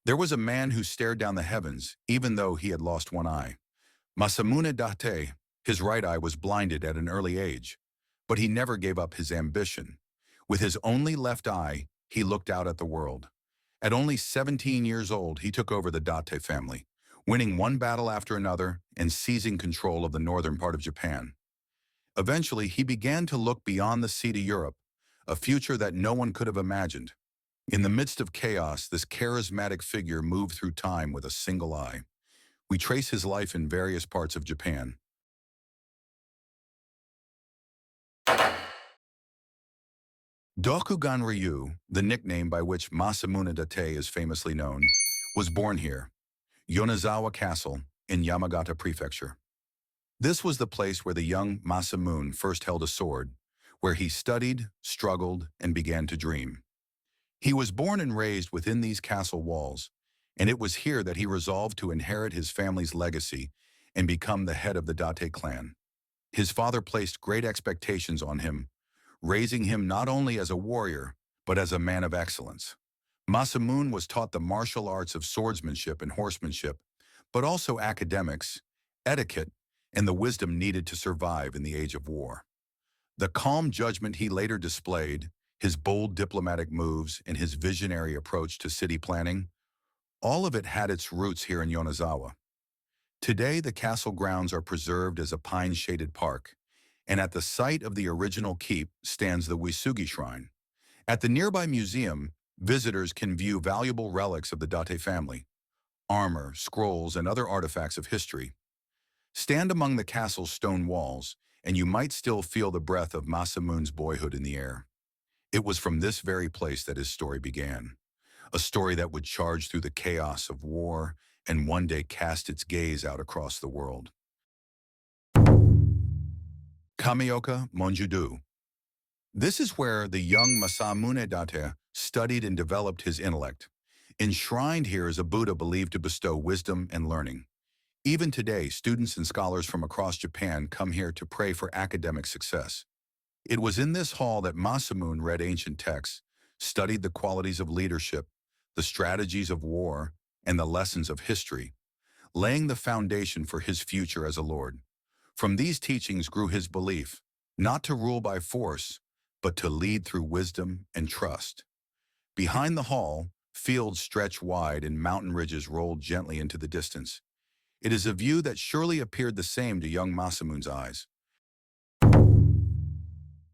There was a man who stared down the heavens, even though he had lost one eye. Masamune Date, his right eye was blinded at an early age, but he never gave up his ambition. With his only left eye, he looked out at the world. At only 17 years old, he took over the Date family, winning one battle after another and seizing control of the northern part of Japan. Eventually, he began to look beyond the sea to Europe, a future that no one could have imagined. In the midst of chaos, this charismatic figure moved through time with a single eye. We trace his life in various parts of Japan. Dokugan Ryu, the nickname by which Masamune Date is famously known, was born here, Yonezawa Castle in Yamagata Prefecture. This was the place where the young Masamune first held a sword, where he studied, struggled, and began to dream. He was born and raised within these castle walls, and it was here that he resolved to inherit his family's legacy and become the head of the Date clan. His father placed great expectations on him, raising him not only as a warrior, but as a man of excellence. Masamune was taught the martial arts of swordsmanship and horsemanship, but also academics, etiquette, and the wisdom needed to survive in the age of war. The calm judgment he later displayed, his bold diplomatic moves, and his visionary approach to city planning, all of it had its roots here in Yonezawa. Today, the castle grounds are preserved as a pine-shaded park, and at the site of the original keep stands the Uesugi Shrine. At the nearby museum, visitors can view valuable relics of the Date family, armor, scrolls, and other artifacts of history. Stand among the castle's stone walls, and you might still feel the breath of Masamune's boyhood in the air. It was from this very place that his story began, a story that would charge through the chaos of war and one day cast its gaze out across the world. Kamioka Monjudu. This is where the young Masamune Date studied and developed his intellect. Enshrined here is a Buddha believed to bestow wisdom and learning. Even today, students and scholars from across Japan come here to pray for academic success. It was in this hall that Masamune read ancient texts, studied the qualities of leadership, the strategies of war, and the lessons of history, laying the foundation for his future as a lord. From these teachings grew his belief, not to rule by force, but to lead through wisdom and trust. Behind the hall, fields stretch wide and mountain ridges rolled gently into the distance. It is a view that surely appeared the same to young Masamune's eyes.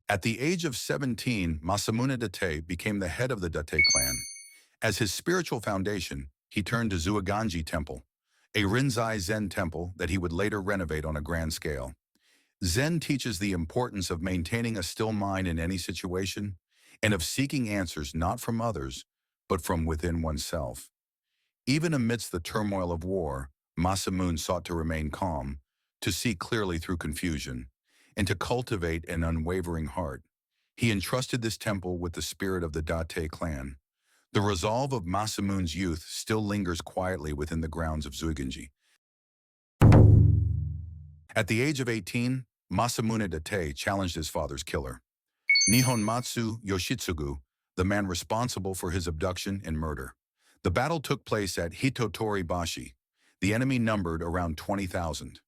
At the age of 17, Masamune Date became the head of the Date clan. As his spiritual foundation, he turned to Zuiganji Temple, a Rinzai Zen temple that he would later renovate on a grand scale. Zen teaches the importance of maintaining a still mind in any situation and of seeking answers not from others, but from within oneself. Even amidst the turmoil of war, Masamune sought to remain calm, to see clearly through confusion, and to cultivate an unwavering heart. He entrusted this temple with the spirit of the Date clan. The resolve of Masamune's youth still lingers quietly within the grounds of Zuiganji. At the age of 18, Masamune Date challenged his father's killer, Nihonmatsu Yoshitsugu, the man responsible for his abduction and murder. The battle took place at Hitotori Bashi. The enemy numbered around 20,000.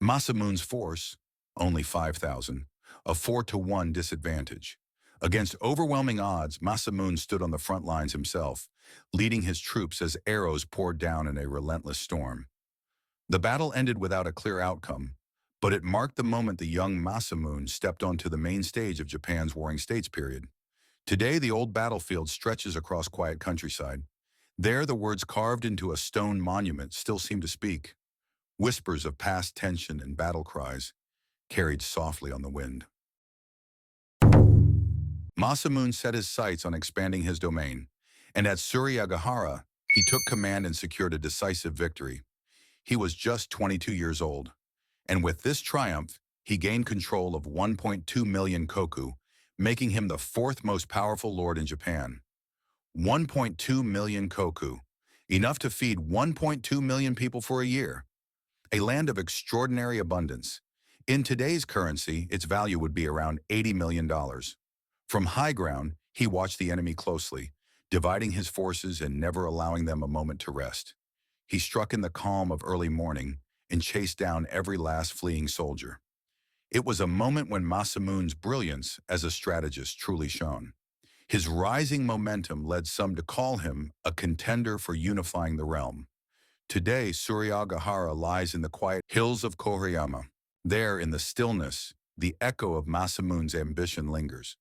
Masamune's force, only 5,000, a 4-to-1 disadvantage. Against overwhelming odds, Masamune stood on the front lines himself, leading his troops as arrows poured down in a relentless storm. The battle ended without a clear outcome, but it marked the moment the young Masamune stepped onto the main stage of Japan's Warring States period. Today, the old battlefield stretches across quiet countryside. There, the words carved into a stone monument still seem to speak, whispers of past tension and battle cries, carried softly on the wind. Masamune set his sights on expanding his domain, and at Suryagahara, he took command and secured a decisive victory. He was just 22 years old, and with this triumph, he gained control of 1.2 million koku, making him the fourth most powerful lord in Japan. 1.2 million koku, enough to feed 1.2 million people for a year. A land of extraordinary abundance. In today's currency, its value would be around $80 million. From high ground, he watched the enemy closely, dividing his forces and never allowing them a moment to rest. He struck in the calm of early morning and chased down every last fleeing soldier. It was a moment when Masamune's brilliance as a strategist truly shone. His rising momentum led some to call him a contender for unifying the realm. Today, Suryagahara lies in the quiet hills of Kohiyama. There, in the stillness, the echo of Masamune's ambition lingers.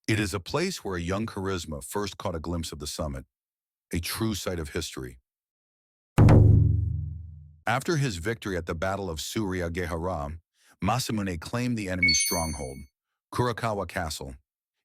It is a place where a young charisma first caught a glimpse of the summit, a true site of history. After his victory at the Battle of Suryagahara, Masamune claimed the enemy's stronghold, Kurakawa Castle.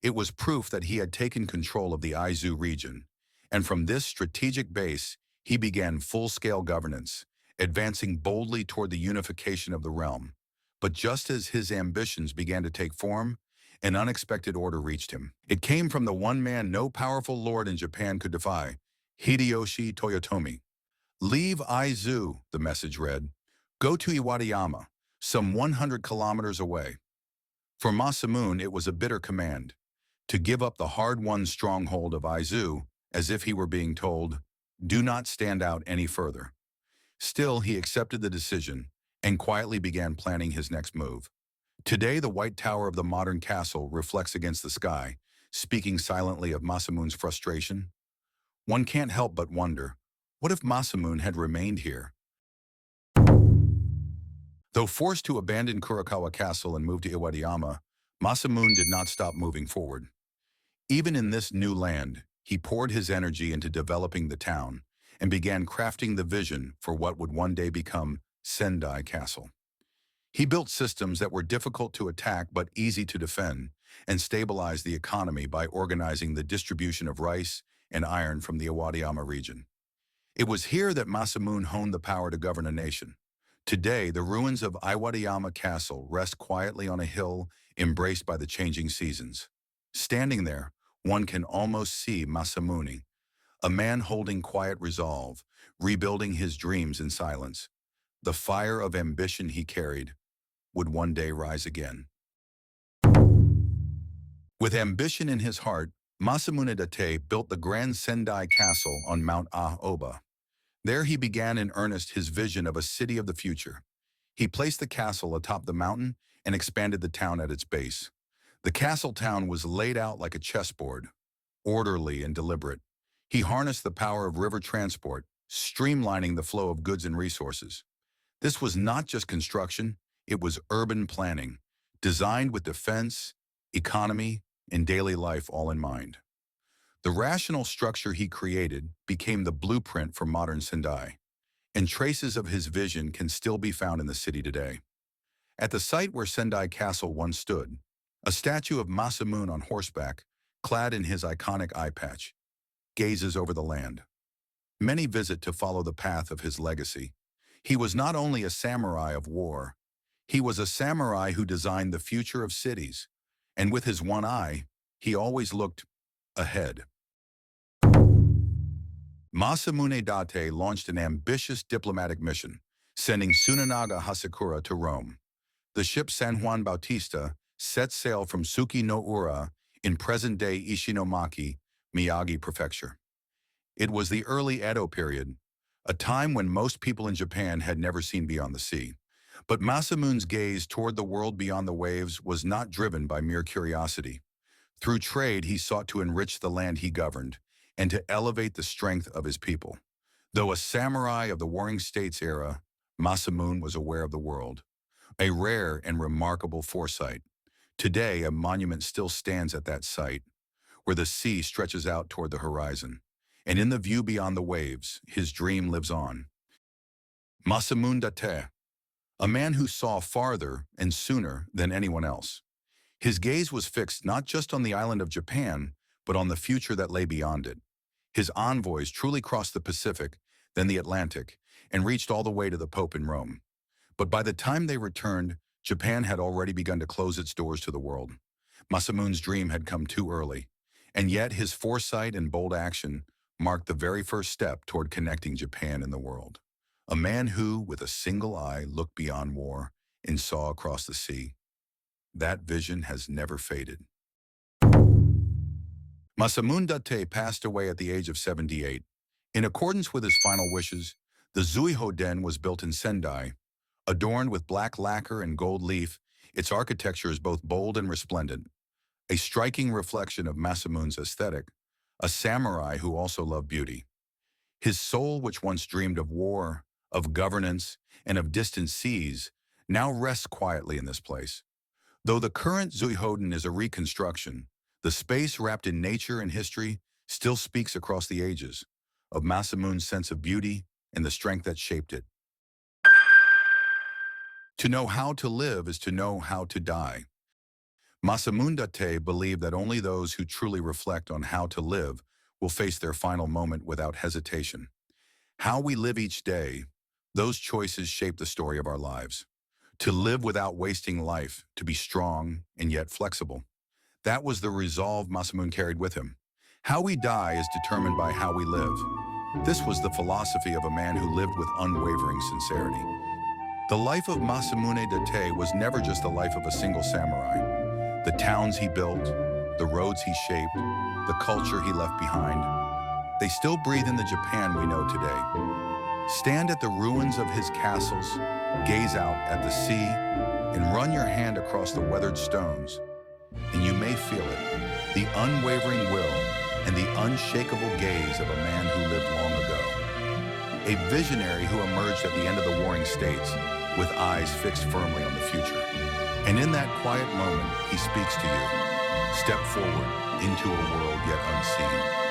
It was proof that he had taken control of the Aizu region, and from this strategic base, he began full-scale governance, advancing boldly toward the unification of the realm. But just as his ambitions began to take form, an unexpected order reached him. It came from the one man no powerful lord in Japan could defy, Hideyoshi Toyotomi. "Leave Aizu," the message read. "Go to Iwadayama, some 100 kilometers away." For Masamune, it was a bitter command, to give up the hard-won stronghold of Aizu, as if he were being told, "Do not stand out any further." Still, he accepted the decision and quietly began planning his next move. Today, the white tower of the modern castle reflects against the sky, speaking silently of Masamune's frustration. One can't help but wonder, what if Masamune had remained here? Though forced to abandon Kurakawa Castle and move to Iwadayama, Masamune did not stop moving forward. Even in this new land, he poured his energy into developing the town and began crafting the vision for what would one day become Sendai Castle. He built systems that were difficult to attack but easy to defend, and stabilized the economy by organizing the distribution of rice and iron from the Iwadayama region. It was here that Masamune honed the power to govern a nation. Today, the ruins of Iwadayama Castle rest quietly on a hill embraced by the changing seasons. Standing there, one can almost see Masamune, a man holding quiet resolve, rebuilding his dreams in silence. The fire of ambition he carried would one day rise again. With ambition in his heart, Masamune Date built the Grand Sendai Castle on Mount Ahoba. There he began in earnest his vision of a city of the future. He placed the castle atop the mountain and expanded the town at its base. The castle town was laid out like a chessboard, orderly and deliberate. He harnessed the power of river transport, streamlining the flow of goods and resources. This was not just construction, it was urban planning, designed with defense, economy, and daily life all in mind. The rational structure he created became the blueprint for modern Sendai, and traces of his vision can still be found in the city today. At the site where Sendai Castle once stood, a statue of Masamune on horseback, clad in his iconic eye patch, gazes over the land. Many visit to follow the path of his legacy. He was not only a samurai of war, he was a samurai who designed the future of cities, and with his one eye, he always looked ahead. Masamune Date launched an ambitious diplomatic mission, sending Tsunanaga Hasekura to Rome. The ship San Juan Bautista set sail from Suki no Ura in present-day Ishinomaki, Miyagi Prefecture. It was the early Edo period, a time when most people in Japan had never seen beyond the sea. But Masamune's gaze toward the world beyond the waves was not driven by mere curiosity. Through trade, he sought to enrich the land he governed and to elevate the strength of his people. Though a samurai of the Warring States era, Masamune was aware of the world, a rare and remarkable foresight. Today, a monument still stands at that site, where the sea stretches out toward the horizon, and in the view beyond the waves, his dream lives on. Masamune Date, a man who saw farther and sooner than anyone else. His gaze was fixed not just on the island of Japan, but on the future that lay beyond it. His envoys truly crossed the Pacific, then the Atlantic, and reached all the way to the Pope in Rome. But by the time they returned, Japan had already begun to close its doors to the world. Masamune's dream had come too early, and yet his foresight and bold action marked the very first step toward connecting Japan and the world. A man who, with a single eye, looked beyond war and saw across the sea. That vision has never faded. Masamune Date passed away at the age of 78. In accordance with his final wishes, the Zuiho-den was built in Sendai. Adorned with black lacquer and gold leaf, its architecture is both bold and resplendent, a striking reflection of Masamune's aesthetic, a samurai who also loved beauty. His soul, which once dreamed of war, of governance, and of distant seas, now rests quietly in this place. Though the current Zuihoden is a reconstruction, the space wrapped in nature and history still speaks across the ages of Masamune's sense of beauty and the strength that shaped it. To know how to live is to know how to die. Masamune Date believed that only those who truly reflect on how to live will face their final moment without hesitation. How we live each day, those choices shape the story of our lives. To live without wasting life, to be strong and yet flexible. That was the resolve Masamune carried with him. How we die is determined by how we live. This was the philosophy of a man who lived with unwavering sincerity. The life of Masamune Date was never just the life of a single samurai. The towns he built, the roads he shaped, the culture he left behind, they still breathe in the Japan we know today. Stand at the ruins of his castles, gaze out at the sea, and run your hand across the weathered stones, and you may feel it, the unwavering will and the unshakable gaze of a man who lived long ago. A visionary who emerged at the end of the Warring States with eyes fixed firmly on the future. And in that quiet moment, he speaks to you. Step forward into a world yet unseen.